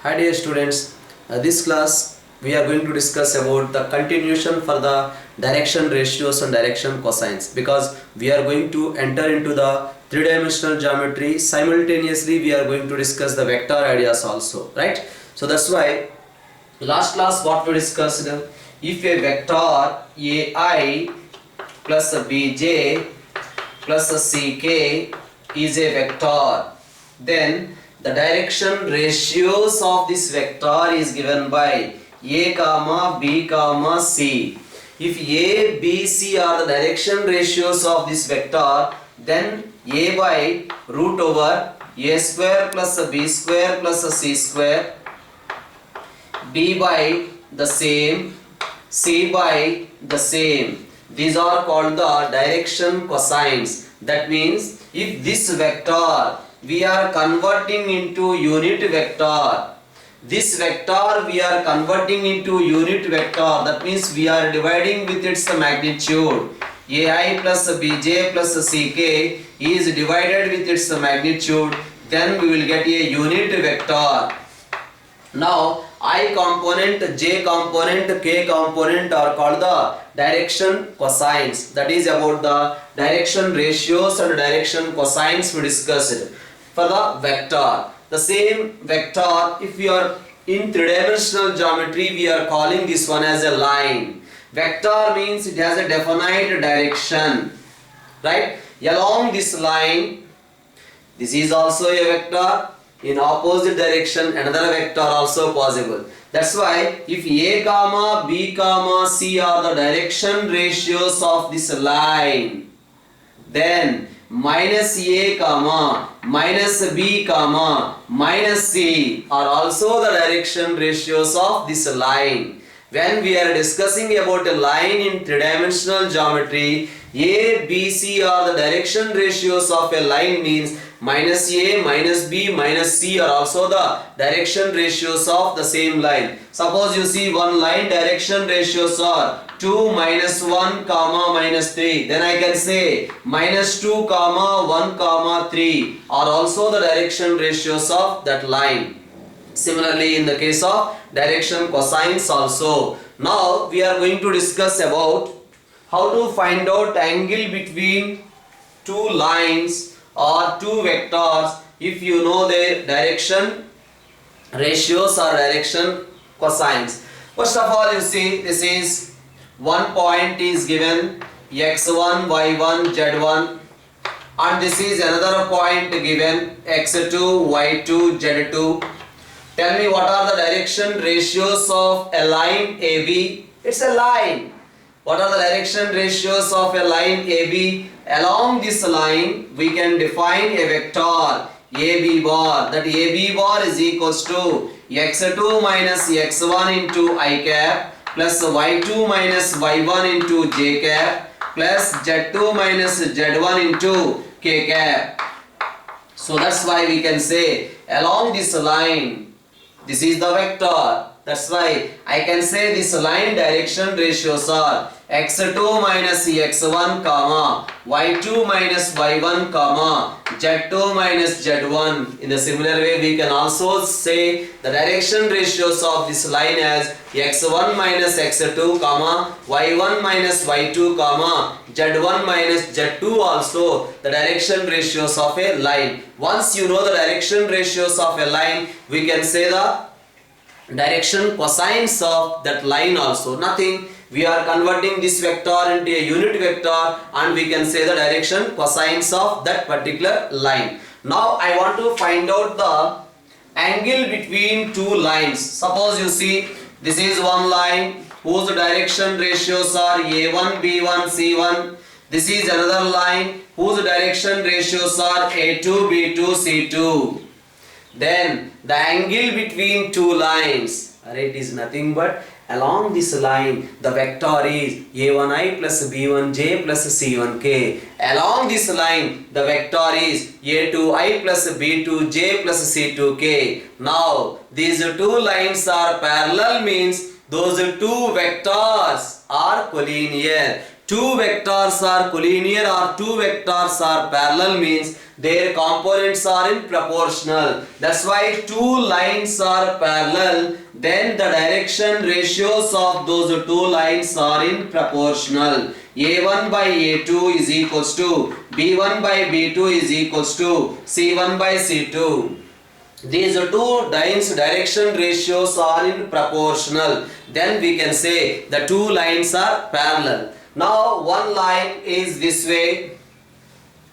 Hi dear students, this class we are going to discuss about the continuation for the direction ratios and direction cosines, because we are going to enter into the three-dimensional geometry. Simultaneously we are going to discuss the vector ideas also, right? So that's why last class what we discussed, if a vector ai plus a bj plus a ck is a vector, then the direction ratios of this vector is given by a comma b comma c. If a b c are the direction ratios of this vector, then a by root over a square plus a b square plus a c square, b by the same, c by the same. These are called the direction cosines. That means if this vector we are converting into unit vector, this vector we are converting into unit vector, that means we are dividing with its magnitude. ai plus bj plus ck is divided with its magnitude, then we will get a unit vector. Now I component, j component, k component are called the direction cosines. That is about the direction ratios and direction cosines we discussed. For the vector, the same vector, if we are in three-dimensional geometry, we are calling this one as a line. Vector means it has a definite direction, right? Along this line, this is also a vector. In opposite direction, another vector also possible. That's why if a comma b comma c are the direction ratios of this line, then minus a comma minus b comma minus c are also the direction ratios of this line. When we are discussing about a line in three-dimensional geometry, a, b, c are the direction ratios of a line, means minus a, minus b, minus c are also the direction ratios of the same line. Suppose you see one line direction ratios are 2 minus 1 comma minus 3, then I can say minus 2 comma 1 comma 3 are also the direction ratios of that line. Similarly in the case of direction cosines also. Now we are going to discuss about how to find out angle between two lines or two vectors if you know their direction ratios or direction cosines. First of all, you see this is one point is given x1, y1, z1, and this is another point given x2, y2, z2. Tell me what are the direction ratios of a line AB? It's a line. What are the direction ratios of a line AB? Along this line we can define a vector AB bar. That AB bar is equals to x2 minus x1 into I cap plus y2 minus y1 into j cap plus z2 minus z1 into k cap. So that's why we can say along this line, this is the vector. That's why I can say this line direction ratios are x2 minus x1 comma y2 minus y1 comma z2 minus z1. In the similar way we can also say the direction ratios of this line as x1 minus x2 comma y1 minus y2 comma z1 minus z2 also the direction ratios of a line. Once you know the direction ratios of a line, we can say the direction cosines of that line also. Nothing, we are converting this vector into a unit vector and we can say the direction cosines of that particular line. Now I want to find out the angle between two lines. Suppose you see this is one line whose direction ratios are a1, b1, c1. This is another line whose direction ratios are a2, b2, c2. Then the angle between two lines, it is nothing but along this line the vector is a1i plus b1j plus c1k. Along this line the vector is a2i plus b2j plus c2k. Now these two lines are parallel, means those two vectors are collinear. two vectors are collinear or two vectors are parallel means their components are in proportional. That's why two lines are parallel, then the direction ratios of those two lines are in proportional. A1 by A2 is equals to B1 by B2 is equals to C1 by C2. These two lines direction ratios are in proportional. Then we can say the two lines are parallel. Now one line is this way.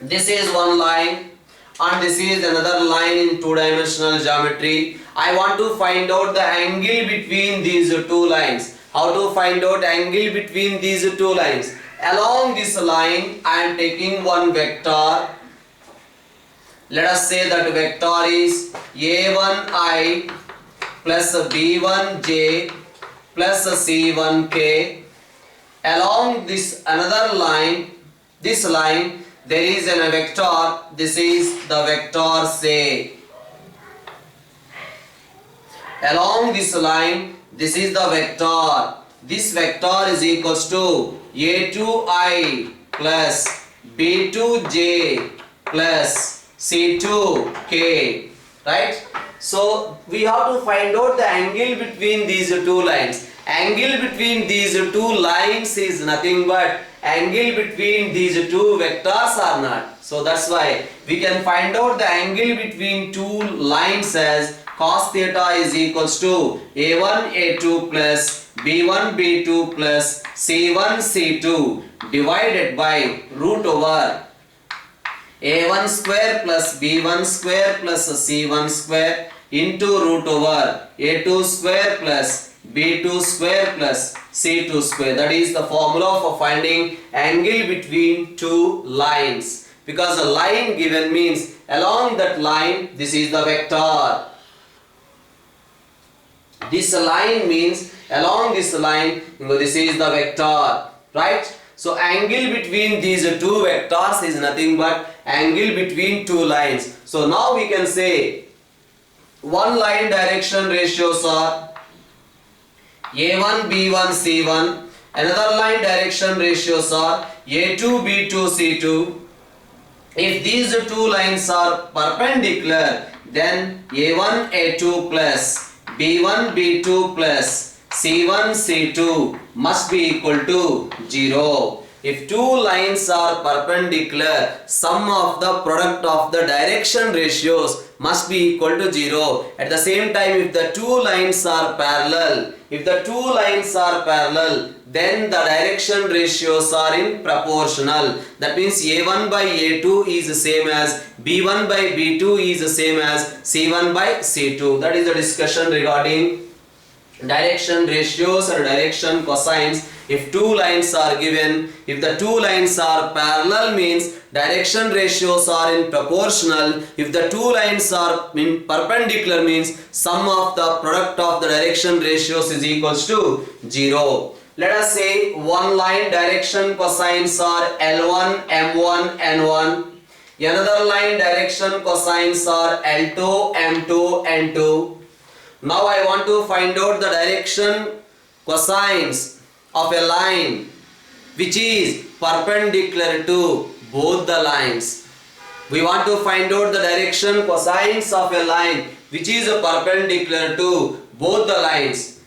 This is one line and this is another line in two-dimensional geometry. I want to find out the angle between these two lines. How to find out angle between these two lines? Along this line I am taking one vector. Let us say that vector is a1i plus b1j plus c1k. Along this another line, this line, there is a vector. This is the vector say. Along this line, this is the vector. This vector is equals to a2i plus b2j plus C2k, right? So we have to find out the angle between these two lines. Angle between these two lines is nothing but angle between these two vectors are not. So that's why we can find out the angle between two lines as cos theta is equals to a1 a2 plus b1 b2 plus c1 c2 divided by root over a1 square plus b1 square plus c1 square into root over a2 square plus b2 square plus c2 square. That is the formula for finding angle between two lines. Because a line given means along that line this is the vector. This line means along this line this is the vector, right? So angle between these two vectors is nothing but angle between two lines. So now we can say one line direction ratios are a1 b1 c1, another line direction ratios are a2 b2 c2. If these two lines are perpendicular, then a1 a2 plus b1 b2 plus c1 c2 must be equal to 0. If two lines are perpendicular, sum of the product of the direction ratios must be equal to 0. At the same time, if the two lines are parallel, then the direction ratios are in proportional. That means a1 by a2 is the same as b1 by b2 is the same as c1 by c2. That is the discussion regarding direction ratios or direction cosines. If two lines are given, if the two lines are parallel means direction ratios are in proportional. If the two lines are in perpendicular means sum of the product of the direction ratios is equals to 0. Let us say one line direction cosines are L1, M1, N1. Another line direction cosines are L2, M2, N2. Now I want to find out the direction cosines of a line which is perpendicular to both the lines. We want to find out the direction cosines of a line which is perpendicular to both the lines.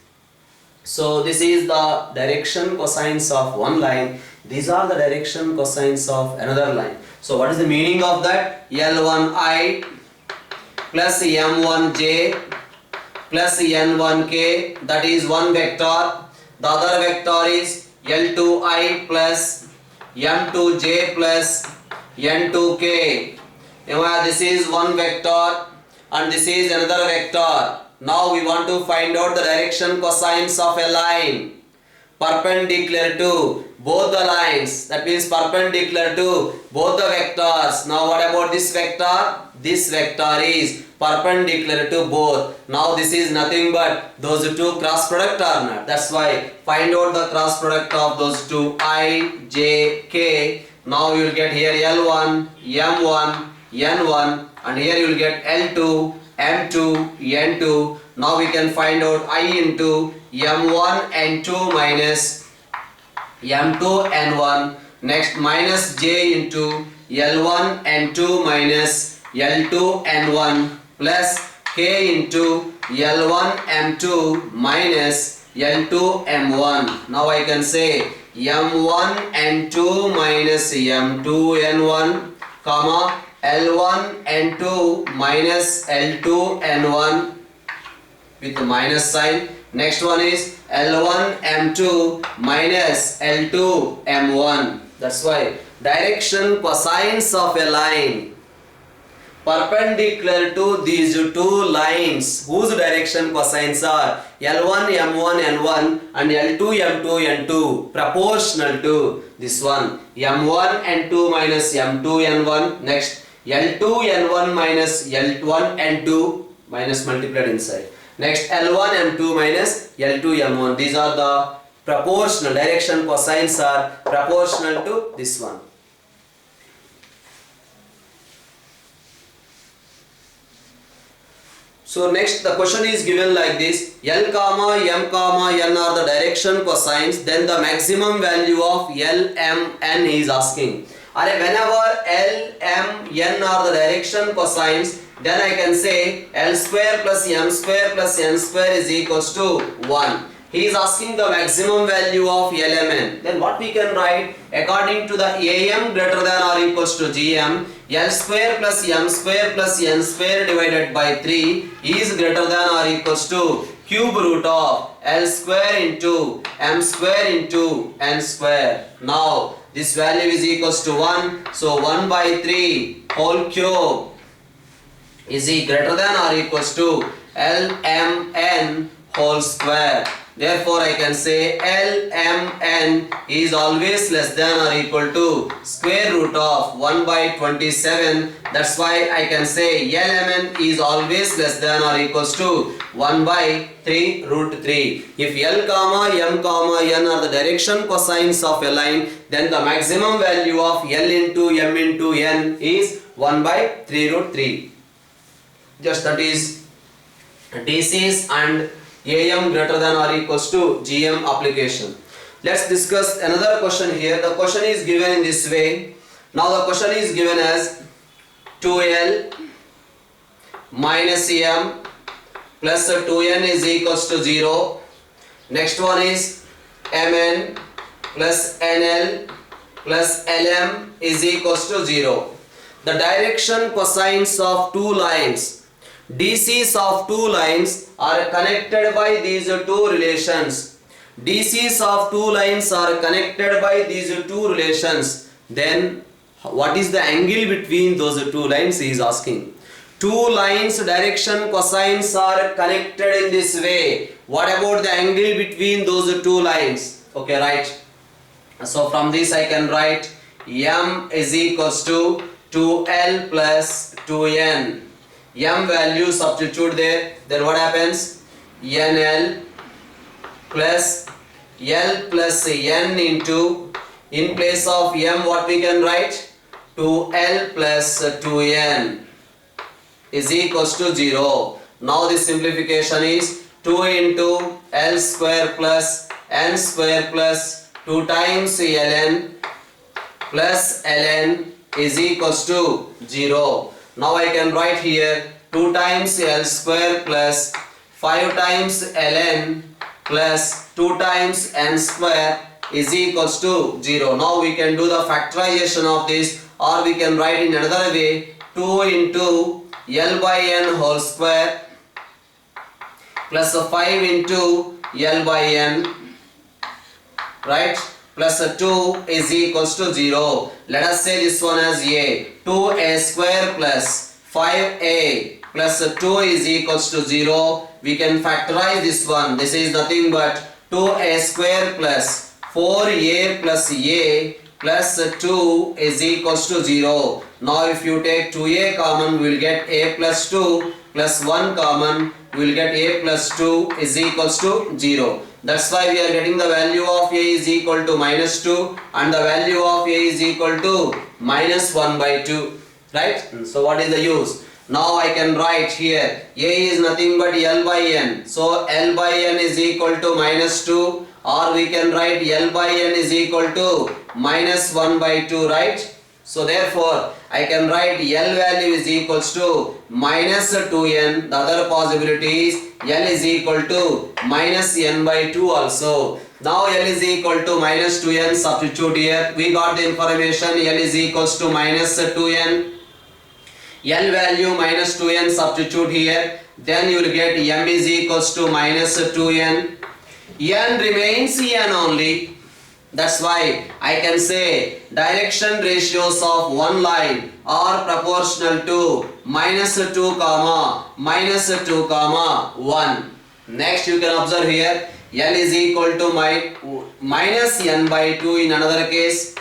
So this is the direction cosines of one line. These are the direction cosines of another line. So what is the meaning of that? L1i plus M1j plus N1k, that is one vector. The other vector is L2i plus M2j plus N2k. This is one vector and this is another vector. Now we want to find out the direction cosines of a line perpendicular to both the lines. That means perpendicular to both the vectors. Now what about this vector? This vector is perpendicular to both. Now this is nothing but those two cross product are not. That's why find out the cross product of those two I, J, K. Now you will get here L1, M1, N1 and here you will get L2, M2, N2. Now we can find out I into M1, N2 minus m2 n1, next minus j into l1 n2 minus l2 n1 plus k into l1 m2 minus l2 m1. Now I can say m1 n2 minus m2 n1 comma l1 n2 minus l2 n1 with the minus sign. Next one is L1 M2 minus L2 M1. That's why direction cosines of a line perpendicular to these two lines whose direction cosines are L1 M1 N1 and L2 M2 N2 proportional to this one M1 N2 minus M2 N1. Next L2 N1 minus L1 N2 minus multiplied inside. Next L1 M2 minus L2 M1. These are the proportional, direction cosines are proportional to this one. So next the question is given like this: L comma M comma N are the direction cosines, then the maximum value of L M N is asking. Whenever L M N are the direction cosines, then I can say L square plus M square plus N square is equals to 1. He is asking the maximum value of LMN. Then what we can write? According to the AM greater than or equals to GM, L square plus M square plus N square divided by 3 is greater than or equals to cube root of L square into M square into N square. Now this value is equals to 1. So 1 by 3 whole cube is greater than or equals to LMN whole square. Therefore I can say LMN is always less than or equal to square root of 1 by 27. That's why I can say LMN is always less than or equals to 1 by 3 root 3. If L comma M comma N are the direction cosines of a line, then the maximum value of L into M into N is 1 by 3 root 3. Just that is DCs and AM greater than or equals to GM application. Let's discuss another question here. The question is given in this way. Now the question is given as 2L minus M plus 2N is equals to 0. Next one is Mn plus NL plus LM is equals to 0. The direction cosines of two lines, DCs of two lines are connected by these two relations. DCs of two lines are connected by these two relations. Then what is the angle between those two lines, he is asking. Two lines direction cosines are connected in this way. What about the angle between those two lines? Okay, right. So from this I can write M is equals to 2L plus 2N. M value substitute there, then what happens? NL plus L plus N into, in place of M what we can write? 2L plus 2N is equals to 0. Now this simplification is 2 into L square plus N square plus 2 times Ln plus Ln is equals to 0. Now I can write here 2 times L square plus 5 times Ln plus 2 times N square is equals to 0. Now we can do the factorization of this, or we can write in another way, 2 into L by N whole square plus 5 into L by N, right, plus 2 is equals to 0. Let us say this one as A. 2A square plus 5A plus 2 is equals to 0. We can factorize this one. This is nothing but 2A square plus 4A plus A plus 2 is equals to 0. Now if you take 2A common, we will get A plus 2 plus 1 common, we will get A plus 2 is equals to 0. That's why we are getting the value of A is equal to minus 2 and the value of A is equal to minus 1 by 2. Right? So what is the use? Now I can write here A is nothing but L by N. So L by N is equal to minus 2, or we can write L by N is equal to minus 1 by 2, right? So therefore I can write L value is equals to minus 2N. The other possibility is L is equal to minus N by 2 also. Now L is equal to minus 2N, substitute here. We got the information L is equals to minus 2N. L value minus 2N, substitute here. Then you will get M is equals to minus 2N. N remains N only. That's why I can say direction ratios of one line are proportional to minus 2 comma minus 2 comma 1. Next you can observe here L is equal to minus N by 2 in another case.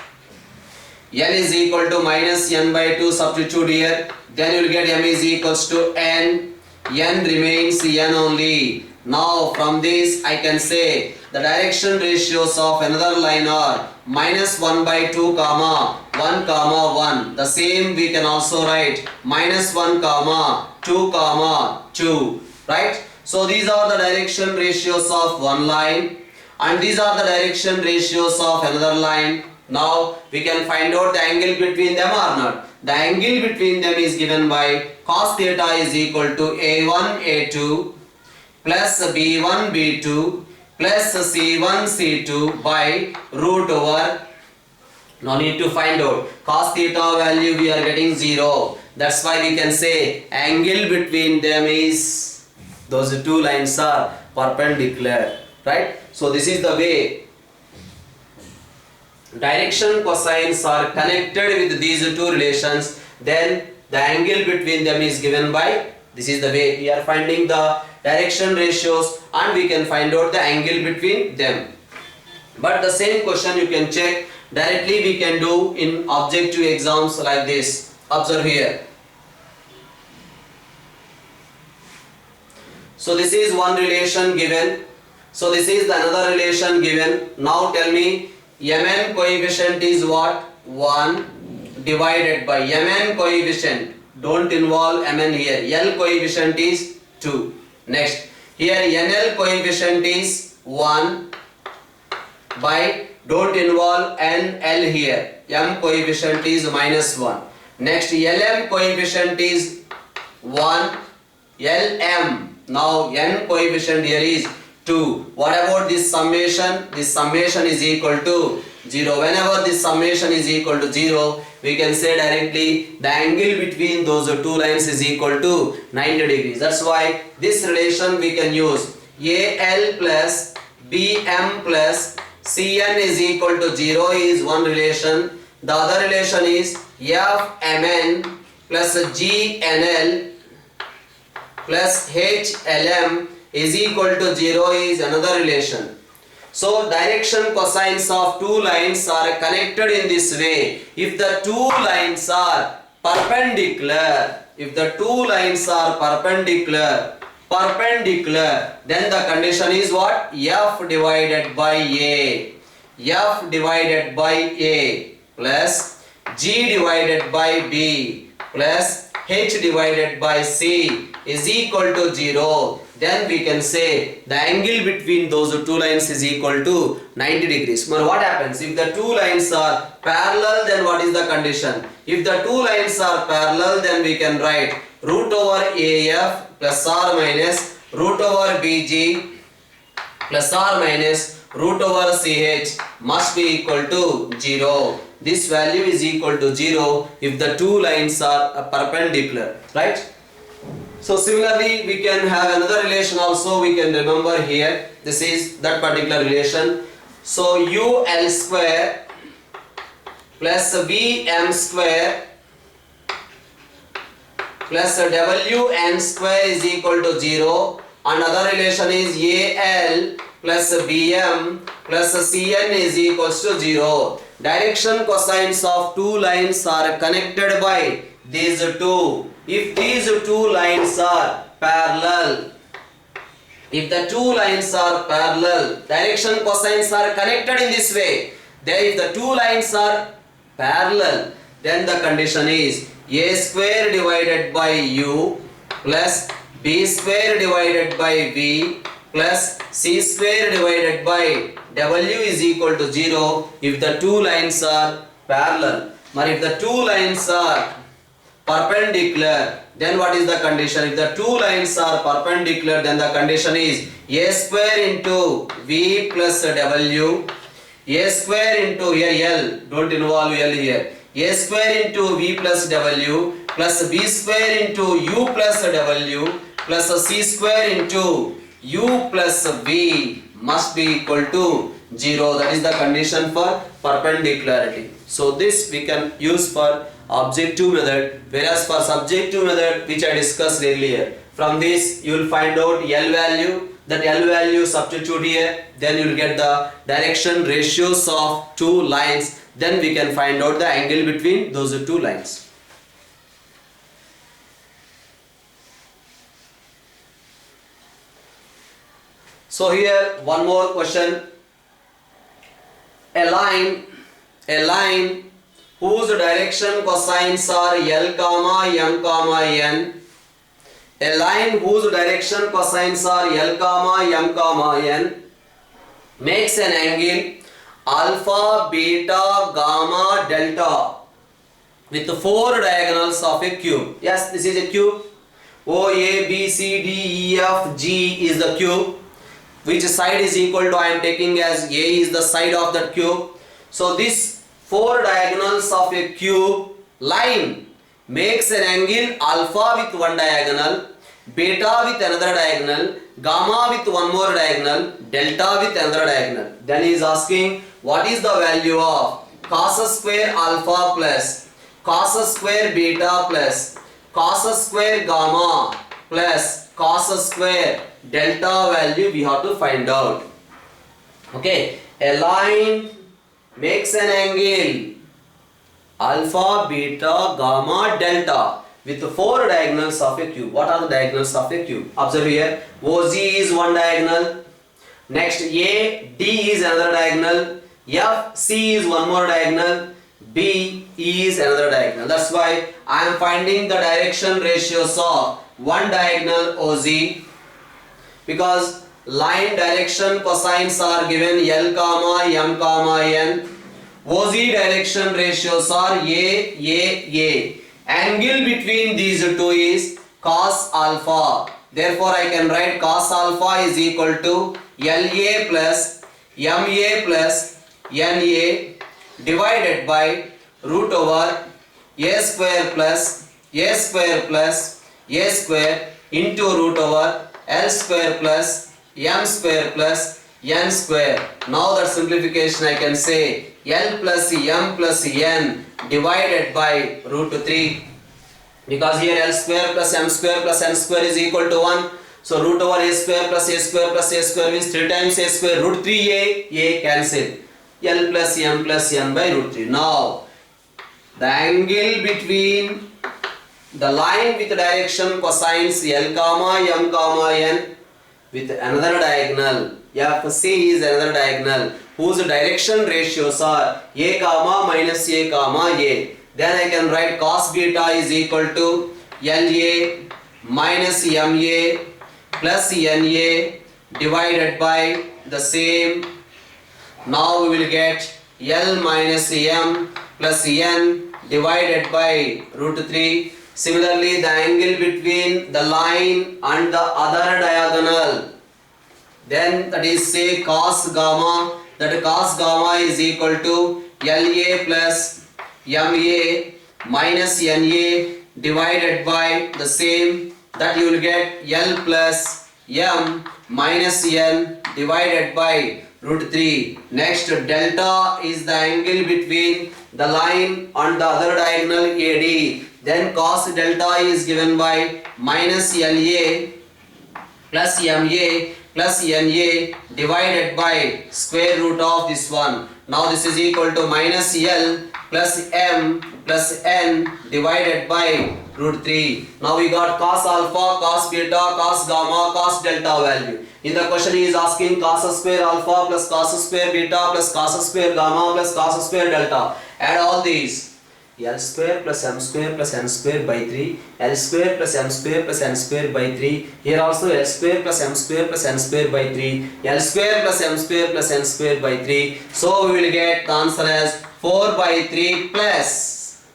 L is equal to minus N by 2, substitute here. Then you will get M is equals to N. N remains N only. Now from this I can say the direction ratios of another line are minus 1 by 2 comma 1 comma 1. The same we can also write minus 1 comma 2 comma 2, right? So these are the direction ratios of one line and these are the direction ratios of another line. Now we can find out the angle between them or not. The angle between them is given by cos theta is equal to A1 A2 plus B1 B2 plus C1 C2 by root over. No need to find out. Cos theta value we are getting 0. That's why we can say angle between them is, those two lines are perpendicular, right? So this is the way direction cosines are connected with these two relations. Then the angle between them is given by, this is the way we are finding the direction ratios and we can find out the angle between them. But the same question you can check directly, we can do in objective exams like this. Observe here. So this is one relation given. So this is the another relation given. Now tell me Mn coefficient is what? 1 divided by Mn coefficient. Don't involve Mn here. L coefficient is 2. Next, here NL coefficient is 1 by, don't involve NL here. M coefficient is minus 1. Next, LM coefficient is 1. LM. Now N coefficient here is 2. What about this summation? This summation is equal to 0. Whenever this summation is equal to 0, we can say directly the angle between those two lines is equal to 90 degrees. That's why this relation we can use AL plus BM plus CN is equal to 0 is one relation. The other relation is FMN plus GNL plus HLM is equal to 0 is another relation. So direction cosines of two lines are connected in this way. If the two lines are perpendicular, then the condition is what? F divided by A. F divided by A plus G divided by B plus H divided by C is equal to 0. Then we can say the angle between those two lines is equal to 90 degrees. Now what happens? If the two lines are parallel, then what is the condition? If the two lines are parallel, then we can write root over AF plus or minus root over BG plus or minus root over CH must be equal to 0. This value is equal to 0 if the two lines are perpendicular, right? So similarly we can have another relation also, we can remember here. This is that particular relation. So UL square plus VM square plus WN square is equal to 0. Another relation is AL plus BM plus CN is equals to 0. Direction cosines of two lines are connected by these two. If these two lines are parallel, if the two lines are parallel, direction cosines are connected in this way. Then if the two lines are parallel, then the condition is a square divided by u plus b square divided by v plus c square divided by w is equal to 0 if the two lines are parallel. But if the two lines are perpendicular, then what is the condition? If the two lines are perpendicular, then the condition is a square into v plus w, a square into here L, don't involve L here, a square into v plus w plus b square into u plus w plus c square into u plus v must be equal to 0. That is the condition for perpendicularity. So this we can use for objective method, whereas for subjective method, which I discussed earlier, from this you will find out L value, that L value substitute here, then you will get the direction ratios of two lines, then we can find out the angle between those two lines. So here one more question. A line whose direction cosines are L comma M comma N, a line whose direction cosines are L comma M comma N makes an angle alpha, beta, gamma, delta with four diagonals of a cube. Yes, this is a cube. O, A, B, C, D, E, F, G is the cube. Which side is equal to, I am taking as A is the side of that cube. So this four diagonals of a cube line makes an angle alpha with one diagonal, beta with another diagonal, gamma with one more diagonal, delta with another diagonal. Then he is asking what is the value of cos square alpha plus cos square beta plus cos square gamma plus cos square delta value we have to find out. Okay, a line makes an angle alpha, beta, gamma, delta with four diagonals of a cube. What are the diagonals of a cube? Observe here, OZ is one diagonal, next A, D is another diagonal, F, C is one more diagonal, B, E is another diagonal. That's why I am finding the direction ratios of one diagonal OZ, because line direction cosines are given L comma M comma N. OZ direction ratios are A. Angle between these two is cos alpha. Therefore, I can write cos alpha is equal to LA plus MA plus NA divided by root over A square plus A square plus A square into root over L square plus M square plus N square. Now that simplification I can say L plus M plus N divided by root 3, because here L square plus M square plus N square is equal to 1. So root over A square plus A square plus A square means 3 times A square, root 3A, A cancel. L plus M plus N by root 3. Now the angle between the line with direction cosines L comma M comma N with another diagonal, FC is another diagonal whose direction ratios are A comma minus A comma A. Then I can write cos beta is equal to LA minus MA plus NA divided by the same. Now we will get L minus M plus N divided by root 3. Similarly, the angle between the line and the other diagonal, then that is say cos gamma, that cos gamma is equal to LA plus MA minus NA divided by the same, that you will get L plus M minus N divided by root 3. Next, delta is the angle between the line and the other diagonal AD. Then cos delta is given by minus LA plus MA plus NA divided by square root of this one. Now this is equal to minus L plus M plus N divided by root 3. Now we got cos alpha, cos beta, cos gamma, cos delta value. In the question he is asking cos square alpha plus cos square beta plus cos square gamma plus cos square delta. Add all these. L square plus m square plus n square by 3, L square plus m square plus n square by 3, here also L square plus m square plus n square by 3, L square plus m square plus n square by 3. So we will get the answer as 4 by 3 plus,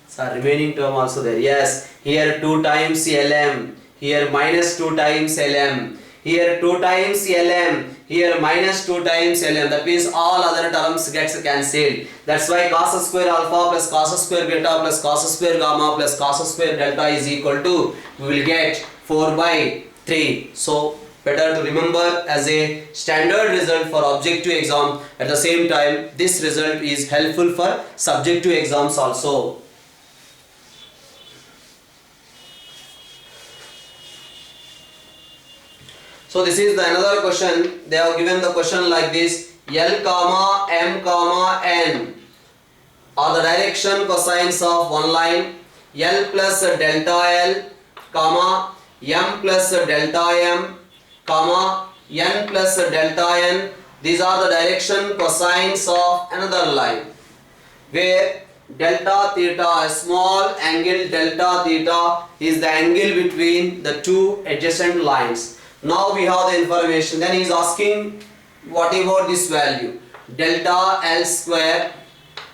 so remaining term also there. Yes, here 2 times Lm, here minus 2 times Lm, here 2 times Lm, here minus 2 times Lm. That means all other terms gets cancelled. That's why cos square alpha plus cos square beta plus cos square gamma plus cos square delta is equal to, we will get 4 by 3. So better to remember as a standard result for objective exam. At the same time, this result is helpful for subjective exams also. So this is the another question. They have given the question like this: L comma m comma n are the direction cosines of one line. L plus delta L comma m plus delta m comma n plus delta n. These are the direction cosines of another line, where delta theta, a small angle delta theta, is the angle between the two adjacent lines. Now we have the information. Then he is asking, what about this value? Delta L square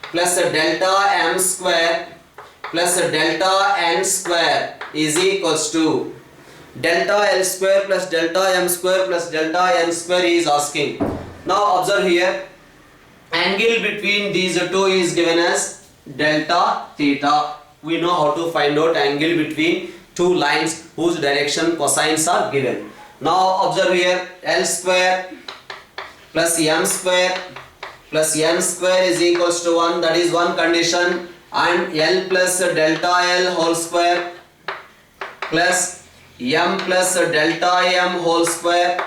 plus delta m square plus delta n square is equals to delta L square plus delta m square plus delta n square he is asking. Now observe here, angle between these two is given as delta theta. We know how to find out angle between two lines whose direction cosines are given. Now observe here, L square plus m square plus n square is equals to 1, that is one condition, and L plus delta L whole square plus m plus delta m whole square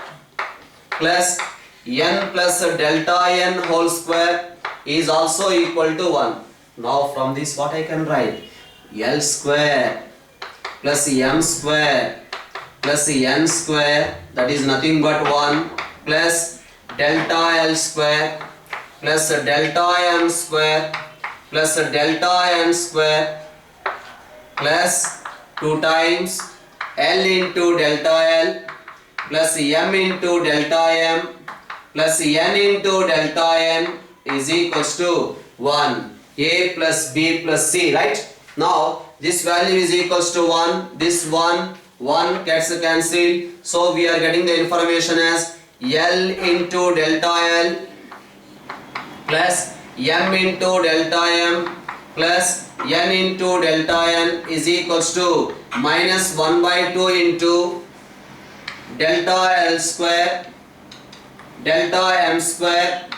plus n plus delta n whole square is also equal to 1. Now from this what I can write? L square plus m square plus n square, that is nothing but 1, plus delta L square plus delta m square plus delta n square plus 2 times L into delta L plus m into delta m plus n into delta n is equals to 1. A plus B plus C, right? Now this value is equals to 1, this 1 gets cancelled, so we are getting the information as L into delta L plus m into delta m plus n into delta n is equals to minus 1 by 2 into delta L square delta m square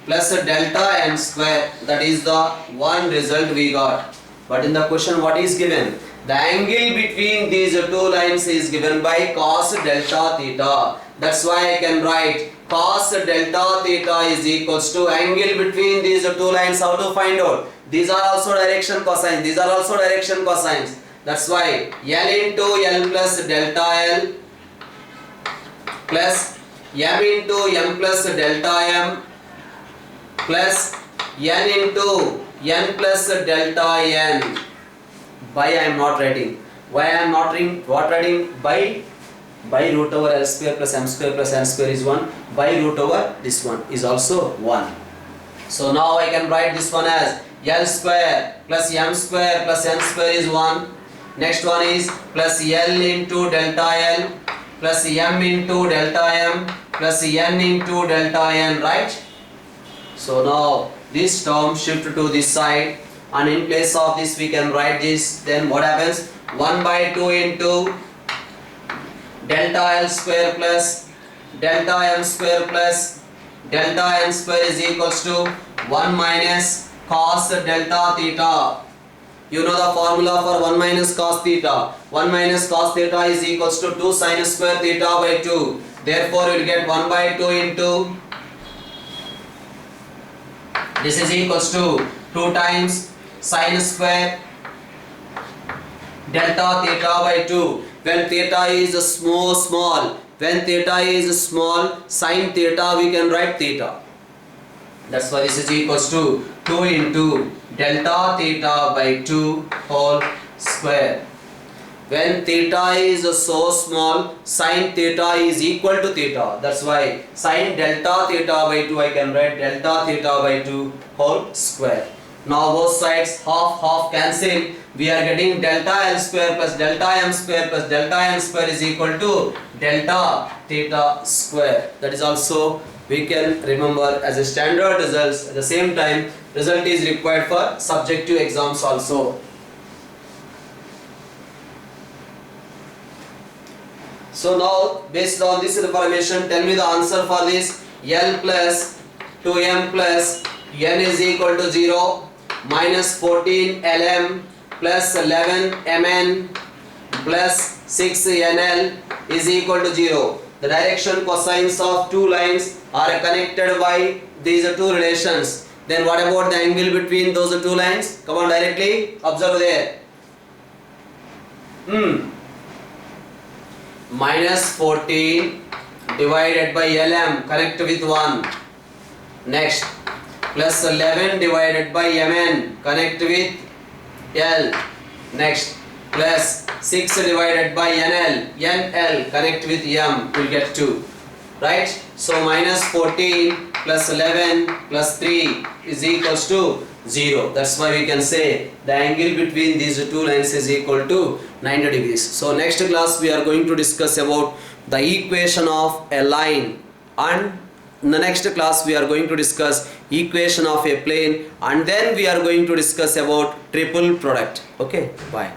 plus delta n square. That is the one result we got. But in the question what is given? The angle between these two lines is given by cos delta theta. That's why I can write cos delta theta is equals to angle between these two lines. How to find out? These are also direction cosines. These are also direction cosines. That's why L into L plus delta L plus m into m plus delta m plus n into n plus delta n. By I am not writing. Why I am not writing by root over L square plus m square plus n square is 1. By root over this one is also 1. So now I can write this one as L square plus m square plus n square is 1. Next one is plus L into delta L plus m into delta m plus n into delta n, right? So now this term shift to this side, and in place of this we can write this. Then what happens? 1 by 2 into delta L square plus delta m square plus delta n square is equals to 1 minus cos delta theta. You know the formula for 1 minus cos theta. 1 minus cos theta is equals to 2 sin square theta by 2. Therefore you will get 1 by 2 into, this is equals to 2 times sin square delta theta by 2. When theta is small, when theta is small, sin theta we can write theta. That's why this is equals to 2 into delta theta by 2 whole square. When theta is so small, sin theta is equal to theta. That's why sin delta theta by 2, I can write delta theta by 2 whole square. Now both sides half cancel. We are getting delta L square plus delta M square plus delta M square is equal to delta theta square. That is also we can remember as a standard results. At the same time, result is required for subjective exams also. So now based on this information, tell me the answer for this. L plus 2m plus n is equal to 0 minus 14 lm plus 11 mn plus 6 nl is equal to 0. The direction cosines of two lines are connected by these two relations. Then what about the angle between those two lines? Come on, directly observe there. Minus 14 divided by lm, connect with 1. Next, plus 11 divided by mn, connect with L. Next, plus 6 divided by nl, connect with m, will get 2. Right? So minus 14 plus 11 plus 3 is equals to 0. That's why we can say the angle between these two lines is equal to 90 degrees. So next class we are going to discuss about the equation of a line, and in the next class we are going to discuss equation of a plane, and then we are going to discuss about triple product. Okay, bye.